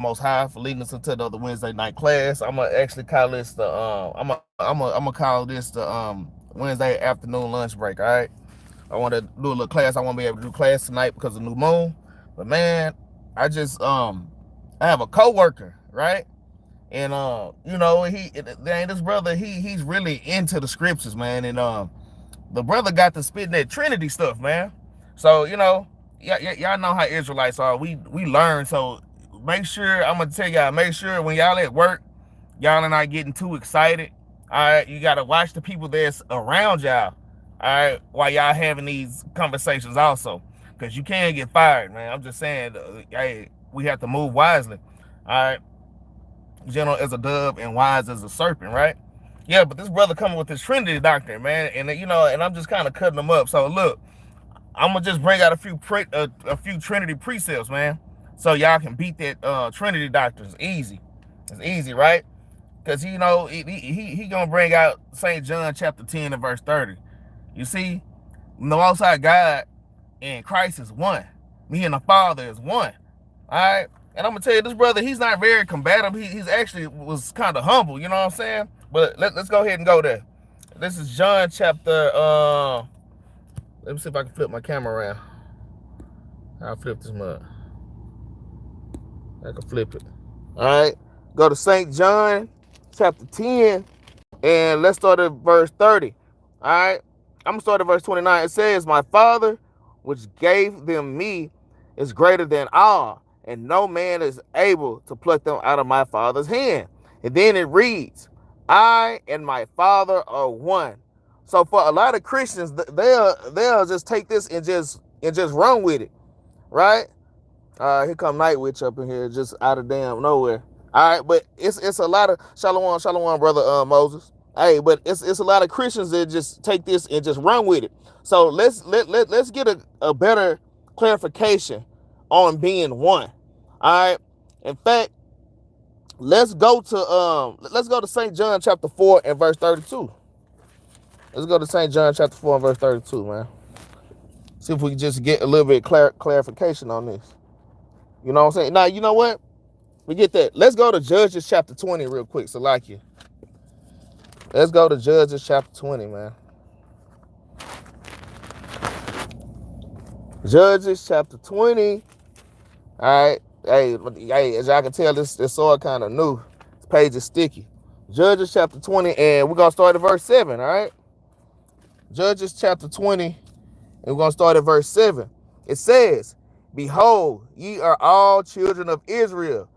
Most High for leading us into the other Wednesday night class. I'm gonna actually call this the I'm gonna call this the Wednesday afternoon lunch break. All right. I want to do a little class. I want to be able to do class tonight because of new moon. But man, I just I have a coworker, right? And you know, this brother, he's really into the scriptures, man. And the brother got to spitting that Trinity stuff, man. So, you know, y'all know how Israelites are. We learn. So make sure, I'm gonna tell y'all, make sure when y'all at work, y'all are not getting too excited. All right, you gotta watch the people that's around y'all. All right, while y'all having these conversations also, because you can get fired, man. I'm just saying, hey, we have to move wisely. All right, gentle as a dove and wise as a serpent, right? Yeah, but this brother coming with this Trinity doctrine, man, and you know, and I'm just kind of cutting them up. So look, I'm gonna just bring out a few Trinity precepts, man, so y'all can beat that Trinity doctrine. It's easy. It's easy, right? Because you know he gonna bring out St. John chapter 10 and verse 30. You see, the Most High God and Christ is one. Me and the Father is one. All right. And I'm gonna tell you, this brother, he's not very combative. He's actually was kind of humble. You know what I'm saying? But let's go ahead and go there. This is John chapter. Let me see if I can flip my camera around. I'll flip this mug. I can flip it. All right. Go to St. John chapter 10, and let's start at verse 30. All right. I'm gonna start at verse 29. It says, "My Father, which gave them me, is greater than all, and no man is able to pluck them out of my Father's hand." And then it reads, "I and my Father are one." So for a lot of Christians, they'll just take this and just run with it, right? Here come Night Witch up in here, just out of damn nowhere. All right, but it's a lot of shalom, brother Moses. Hey, but it's a lot of Christians that just take this and just run with it. So let's get a better clarification on being one. All right. In fact, let's go to St. John chapter 4 and verse 32. Let's go to St. John chapter 4 and verse 32, man. See if we can just get a little bit clarification on this. You know what I'm saying? Now, you know what? Forget that. Let's go to Judges chapter 20 real quick, Salakia. Let's go to Judges chapter 20, man. Judges chapter 20. All right. Hey, as y'all can tell, this sword kind of new. This page is sticky. Judges chapter 20, and we're going to start at verse 7, all right? Judges chapter 20, and we're going to start at verse 7. It says, "Behold, ye are all children of Israel.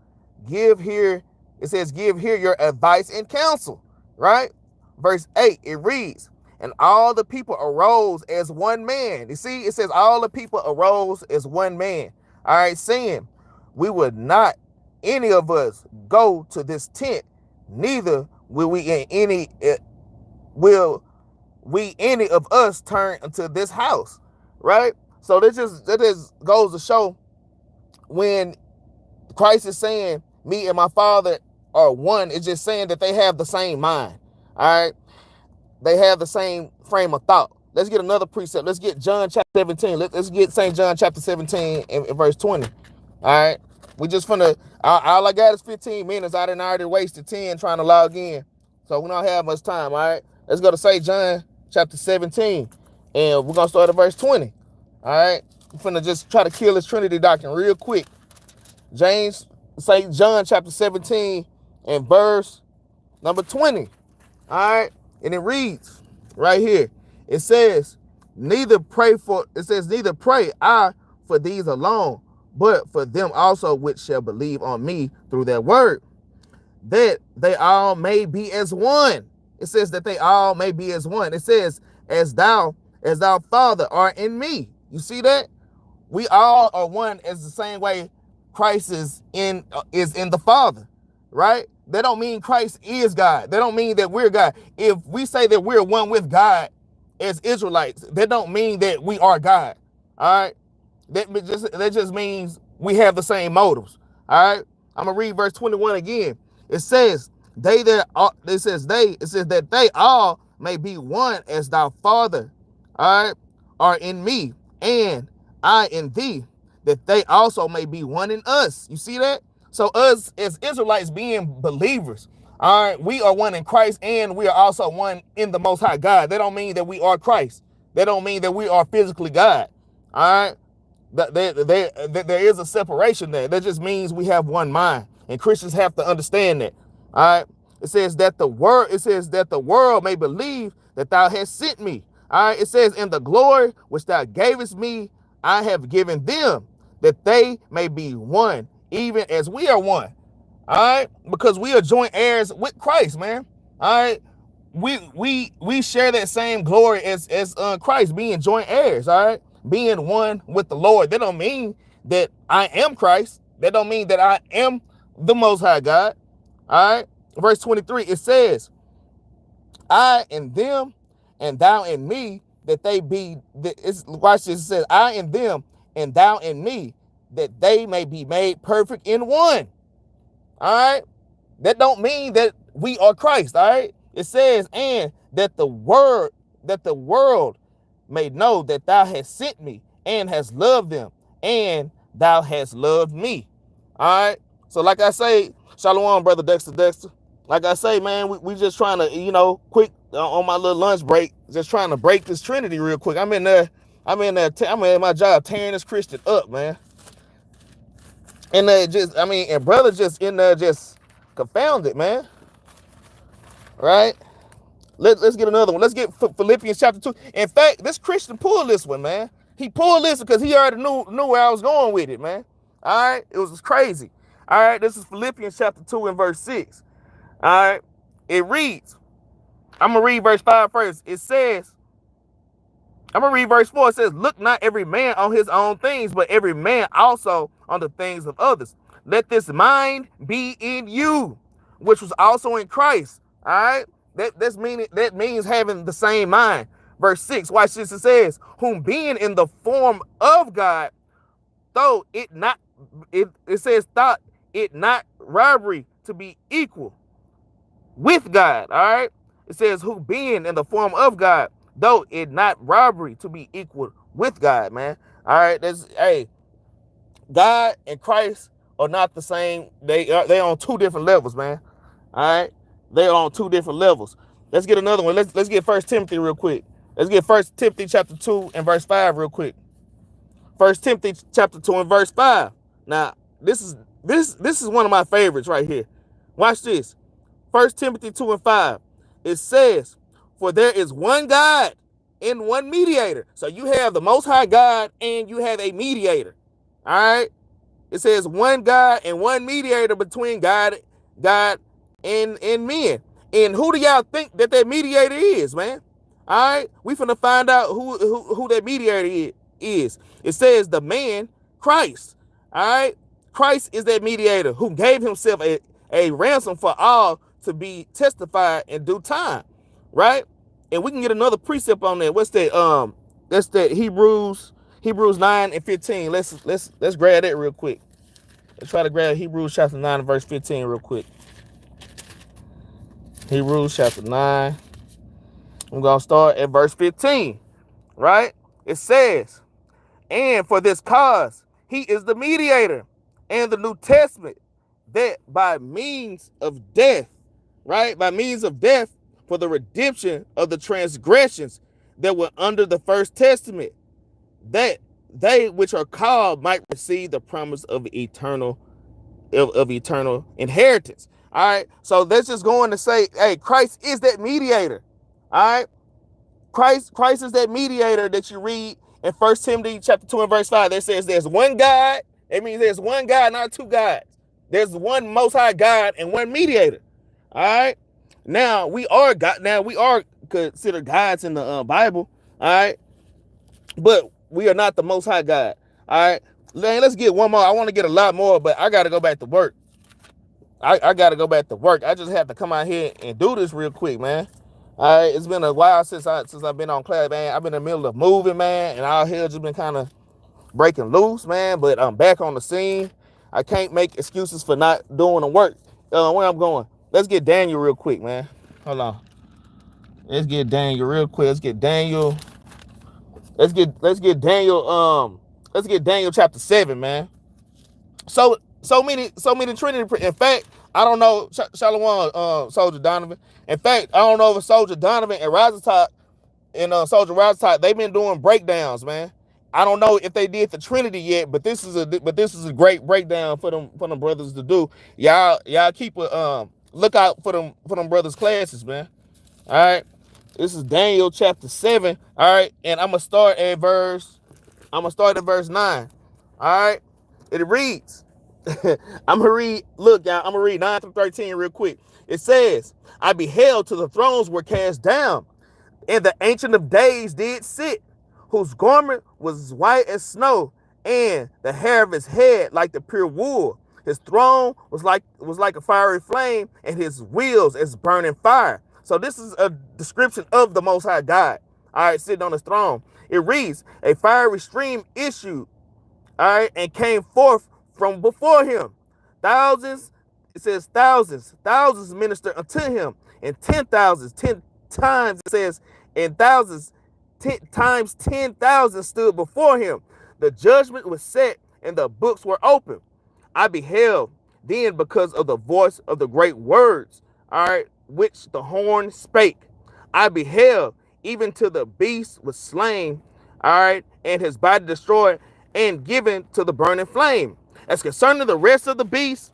Give here," it says, "give here your advice and counsel," right? Verse 8, it reads, "And all the people arose as one man." You see, it says all the people arose as one man. All right, saying, "We would not any of us go to this tent, neither will we any of us turn into this house." Right? So that just goes to show, when Christ is saying me and my Father are one, it's just saying that they have the same mind. All right. They have the same frame of thought. Let's get another precept. Let's get John chapter 17. Let's get St. John chapter 17 and verse 20. All right. We just finna, all I got is 15 minutes. I done already wasted 10 trying to log in. So we don't have much time. All right. Let's go to St. John chapter 17. And we're going to start at verse 20. All right. I'm finna just try to kill this Trinity doctrine real quick. St. John chapter 17 and verse number 20. All right. And it reads right here. It says, neither pray I for these alone, but for them also which shall believe on me through their word, that they all may be as one. It says that they all may be as one. It says, as thou, Father, art in me. You see that? We all are one, as the same way Christ is in the Father, right? That don't mean Christ is God. That don't mean that we're God. If we say that we're one with God as Israelites, that don't mean that we are God. All right. That just means we have the same motives. All right. I'm gonna read verse 21 again. It says, it says that they all may be one, as thou, Father, all right, are in me, and I in thee, that they also may be one in us. You see that? So us as Israelites being believers, all right, we are one in Christ and we are also one in the Most High God. That don't mean that we are Christ. That don't mean that we are physically God. All right. There is a separation there. That just means we have one mind. And Christians have to understand that. All right. It says that the world may believe that thou hast sent me. All right. It says, in the glory which thou gavest me, I have given them, that they may be one, even as we are one. All right. Because we are joint heirs with Christ, man. All right. We share that same glory as Christ, being joint heirs. All right. Being one with the Lord. That don't mean that I am Christ. That don't mean that I am the Most High God. All right. Verse 23, it says, I in them and thou in me, that they be, watch this, it says, I in them and thou in me, that they may be made perfect in one. All right. That don't mean that we are Christ. All right. It says, and that the world may know that thou hast sent me and hast loved them, and thou hast loved me. All right. So like I say, Shalom, brother Dexter. Like I say, man, we just trying to, quick on my little lunch break, just trying to break this Trinity real quick. I'm in at my job tearing this Christian up, man. And and brother just in there just confounded, man. Right? Let's get another one. Let's get Philippians chapter 2. In fact, this Christian pulled this one, man. He pulled this because he already knew where I was going with it, man. All right? It was crazy. All right? This is Philippians chapter 2 and verse 6. All right? It reads, I'm going to read verse 5 first. It says, I'm going to read verse 4. It says, look not every man on his own things, but every man also on the things of others. Let this mind be in you, which was also in Christ. All right? That means having the same mind. Verse 6, watch this. It says, whom being in the form of God, thought it not robbery to be equal with God. All right. It says, who being in the form of God, though it not robbery to be equal with God, man. All right. God and Christ are not the same. They're on two different levels, man. All right. They're on two different levels. Let's get another one. Let's get 1 Timothy real quick. Let's get 1 Timothy chapter 2 and verse 5 real quick. 1 Timothy chapter 2 and verse 5. Now, this is one of my favorites right here. Watch this. 1 Timothy 2 and 5. It says, for there is one God and one mediator. So you have the Most High God and you have a mediator. All right. It says one God and one mediator between God and men. And who do y'all think that mediator is, man? All right. We finna find out who that mediator is. It says the man, Christ. All right. Christ is that mediator who gave himself a ransom for all to be testified in due time. Right? And we can get another precept on that. What's that? That's that Hebrews 9 and 15. Let's grab that real quick. Let's try to grab Hebrews chapter 9 and verse 15 real quick. Hebrews chapter 9. I'm going to start at verse 15. Right? It says, and for this cause, he is the mediator and the New Testament, that by means of death, right? By means of death, for the redemption of the transgressions that were under the first testament, that they which are called might receive the promise of eternal inheritance. All right. So that's just going to say, hey, Christ is that mediator. All right. Christ is that mediator that you read in 1 Timothy chapter 2 and verse 5. That says there's one God. It means there's one God, not two gods. There's one Most High God and one mediator. All right. Now we are God. Now we are considered gods in the Bible. All right. But we are not the Most High God. All right. Let's get one more. I want to get a lot more, but I got to go back to work. I got to go back to work. I just have to come out here and do this real quick, man. All right. It's been a while since I've been on class, man. I've been in the middle of moving, man, and all hell just been kind of breaking loose, man. But I'm back on the scene. I can't make excuses for not doing the work. Where I'm going. Let's get Daniel real quick, man. Hold on. Let's get Daniel real quick. Let's get Daniel. Let's get Daniel chapter 7, man. So So many Trinity. In fact, I don't know, Shalom, Soldier Donovan. In fact, I don't know if Soldier Donovan and Razatop and Soldier Razatop, they've been doing breakdowns, man. I don't know if they did the Trinity yet, but this is a great breakdown for them brothers to do. Y'all keep a look out for them brothers classes, man. All right. This is Daniel chapter 7. All right, and I'm gonna start at verse 9. All right. It reads. I'm gonna read. Look, y'all. I'm gonna read 9 through 13 real quick. It says, "I beheld till the thrones were cast down, and the Ancient of Days did sit, whose garment was white as snow, and the hair of his head like the pure wool. His throne was like a fiery flame, and his wheels as burning fire." So this is a description of the Most High God. All right, sitting on his throne. It reads, "A fiery stream issued, all right, and came forth from before him. Thousands," it says thousands minister unto him, and 10,000, 10 times, it says, and thousands, 10 times 10,000 stood before him. The judgment was set, and the books were open. I beheld then because of the voice of the great words, all right, which the horn spake. I beheld even till the beast was slain, all right, and his body destroyed and given to the burning flame. As concerning the rest of the beasts,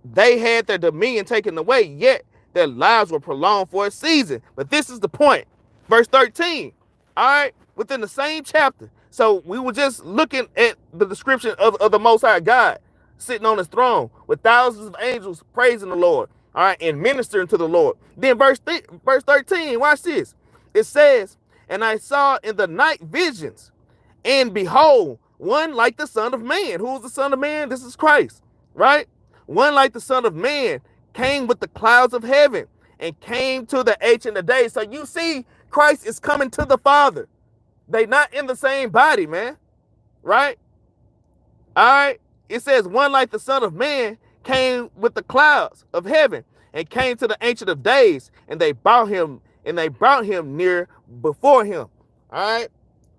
they had their dominion taken away, yet their lives were prolonged for a season. But this is the point. Verse 13, all right, within the same chapter. So we were just looking at the description of the Most High God sitting on his throne with thousands of angels praising the Lord, all right, and ministering to the Lord. Then verse 13, watch this. It says, "And I saw in the night visions, and behold, one like the Son of Man." Who is the Son of Man? This is Christ, right? "One like the Son of Man came with the clouds of heaven, and came to the Ancient of Days." So you see, Christ is coming to the Father. They not in the same body, man, right? All right. It says, "One like the Son of Man came with the clouds of heaven, and came to the Ancient of Days, and they brought him near before him." All right.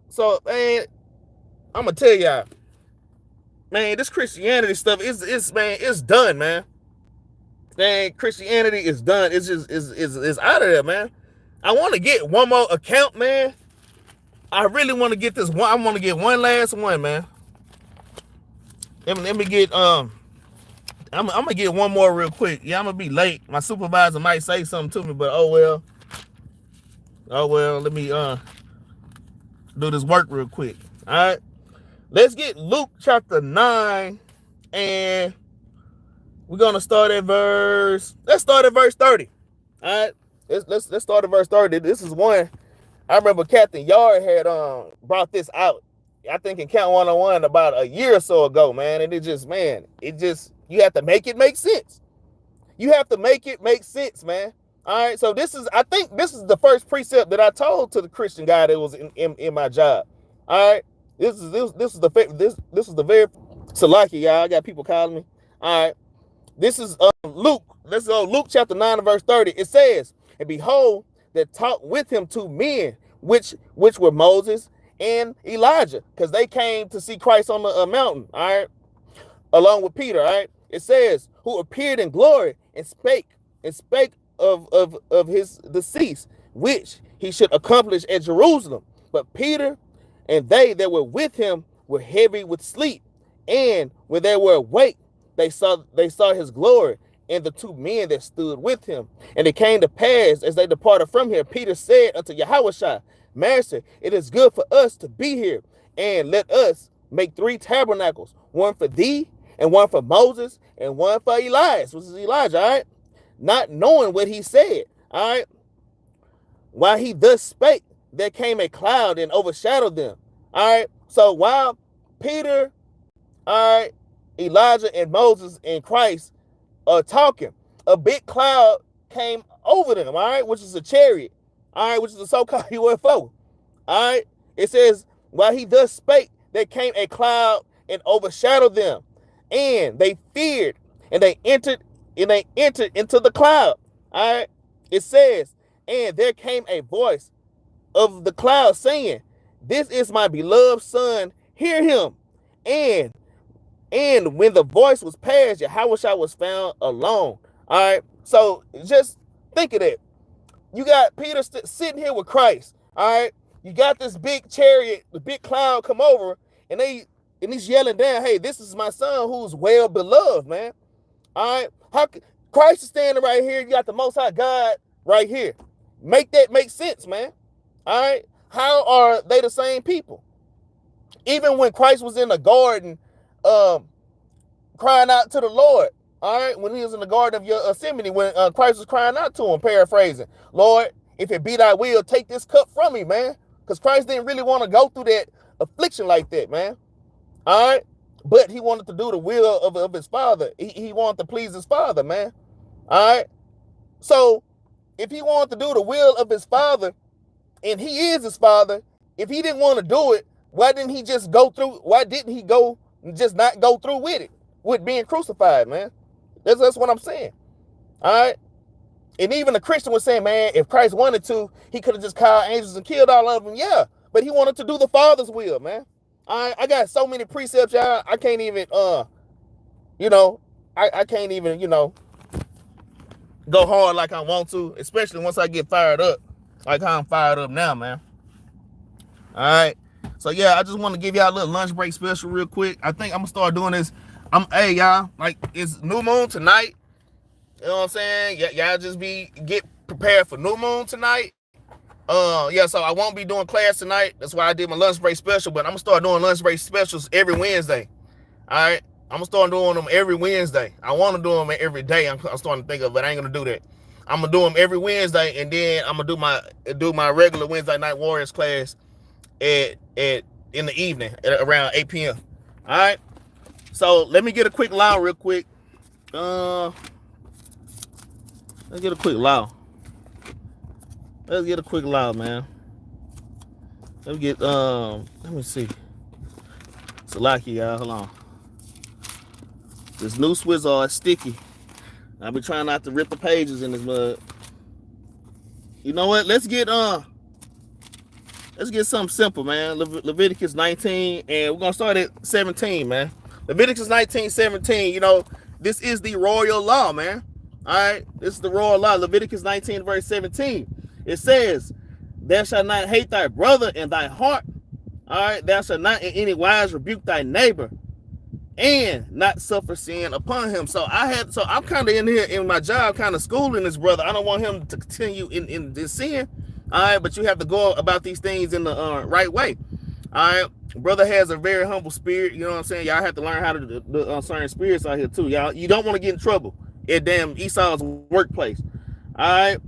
So, man, I'm gonna tell y'all, man, this Christianity stuff it's done, man. Man, Christianity is done. It's just is out of there, man. I want to get one more account, man. I really want to get this one. I want to get one last one, man. Let me get I'm gonna get one more real quick. Yeah, I'm gonna be late. My supervisor might say something to me, but oh well. Let me do this work real quick. All right. Let's get Luke chapter 9, and we're gonna start at let's start at verse 30. All right. Let's start at verse 30. This is one I remember Captain Yard had brought this out, I think in Count 101 about a year or so ago, man. And you have to make it make sense. You have to make it make sense, man. All right. So I think this is the first precept that I told to the Christian guy that was in my job. All right. This is the very Salaki, y'all. I got people calling me. All right. This is Luke. Let's go Luke chapter 9 and verse 30. It says, "And behold, that talked with him 2 men, which were Moses and Elijah," because they came to see Christ on the mountain, all right, along with Peter, all right. It says, "Who appeared in glory and spake of his decease, which he should accomplish at Jerusalem. But Peter and they that were with him were heavy with sleep, and when they were awake, they saw his glory, and the 2 men that stood with him. And it came to pass, as they departed from here, Peter said unto Yahushua, Master, it is good for us to be here, and let us make 3 tabernacles, one for thee, and one for Moses, and one for Elias," which is Elijah, all right? Not knowing what he said, all right? While he thus spake, there came a cloud and overshadowed them, all right? So while Peter, all right, Elijah and Moses and Christ are talking, a big cloud came over them, all right, which is a chariot, all right, which is a so-called UFO, all right? It says, while he thus spake, there came a cloud and overshadowed them, and they feared, and they entered into the cloud, all right? It says, and there came a voice of the cloud saying, "This is my beloved son, hear him." And And when the voice was passed, Yahweh was found alone. All right. So just think of that. You got Peter sitting here with Christ. All right. You got this big chariot, the big cloud come over, and he's yelling down, "Hey, this is my son who's well beloved, man." All right. How Christ is standing right here? You got the Most High God right here. Make that make sense, man. All right. How are they the same people? Even when Christ was in the garden, crying out to the Lord, all right, when he was in the garden of Gethsemane, when Christ was crying out to him, paraphrasing, "Lord, if it be thy will, take this cup from me, man." Because Christ didn't really want to go through that affliction like that, man. All right. But he wanted to do the will of his father. He wanted to please his father, man. All right. So if he wanted to do the will of his father, and he is his father, if he didn't want to do it, why didn't he just go through? Why didn't he just not go through with it, with being crucified, man? That's what I'm saying. All right. And even the Christian was saying, man, if Christ wanted to, he could have just called angels and killed all of them. Yeah, but he wanted to do the Father's will, man. I got so many precepts, y'all. I can't even, I can't even, go hard like I want to, especially once I get fired up, like how I'm fired up now, man. All right. So yeah, I just want to give y'all a little lunch break special real quick. I think I'm gonna start doing this. Hey y'all, like it's new moon tonight. You know what I'm saying? Y'all just get prepared for new moon tonight. So I won't be doing class tonight. That's why I did my lunch break special, but I'm gonna start doing lunch break specials every Wednesday. All right. I'm gonna start doing them every Wednesday. I want to do them every day. I'm starting to think of, but I ain't gonna do that. I'm gonna do them every Wednesday, and then I'm gonna do my regular Wednesday night Warriors class in the evening at around 8 p.m. All right. So let me get a quick loud real quick. Let's get a quick loud. Let's get a quick loud, man. Let me see. Salaki, y'all. Hold on. This new Swizzle is sticky. I've been trying not to rip the pages in this mug. You know what? Let's get something simple, man. Leviticus 19, and we're gonna start at 17, man. Leviticus 19:17. This is the royal law, man. All right, this is the royal law. Leviticus 19, verse 17. It says, "Thou shalt not hate thy brother in thy heart. All right, thou shalt not in any wise rebuke thy neighbor, and not suffer sin upon him." So I'm kind of in here in my job, kind of schooling this brother. I don't want him to continue in this sin. All right, but you have to go about these things in the right way. All right, brother has a very humble spirit. You know what I'm saying? Y'all have to learn how to do certain spirits out here too. Y'all, you don't want to get in trouble at damn Esau's workplace. All right.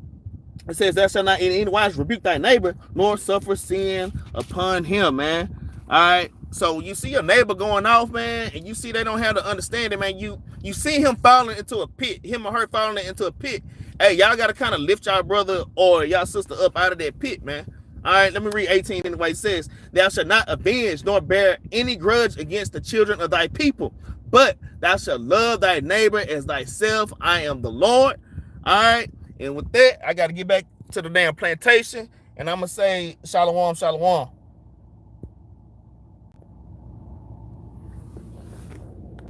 It says, "Thou shalt not in any wise rebuke thy neighbor, nor suffer sin upon him," man. All right. So you see your neighbor going off, man, and you see they don't have the understanding, man. You see him falling into a pit, him or her falling into a pit. Hey, y'all got to kind of lift y'all brother or y'all sister up out of that pit, man. All right, let me read 18 anyway. It says, "Thou shalt not avenge nor bear any grudge against the children of thy people, but thou shalt love thy neighbor as thyself. I am the Lord." All right. And with that, I got to get back to the damn plantation, and I'm going to say shalom, shalom.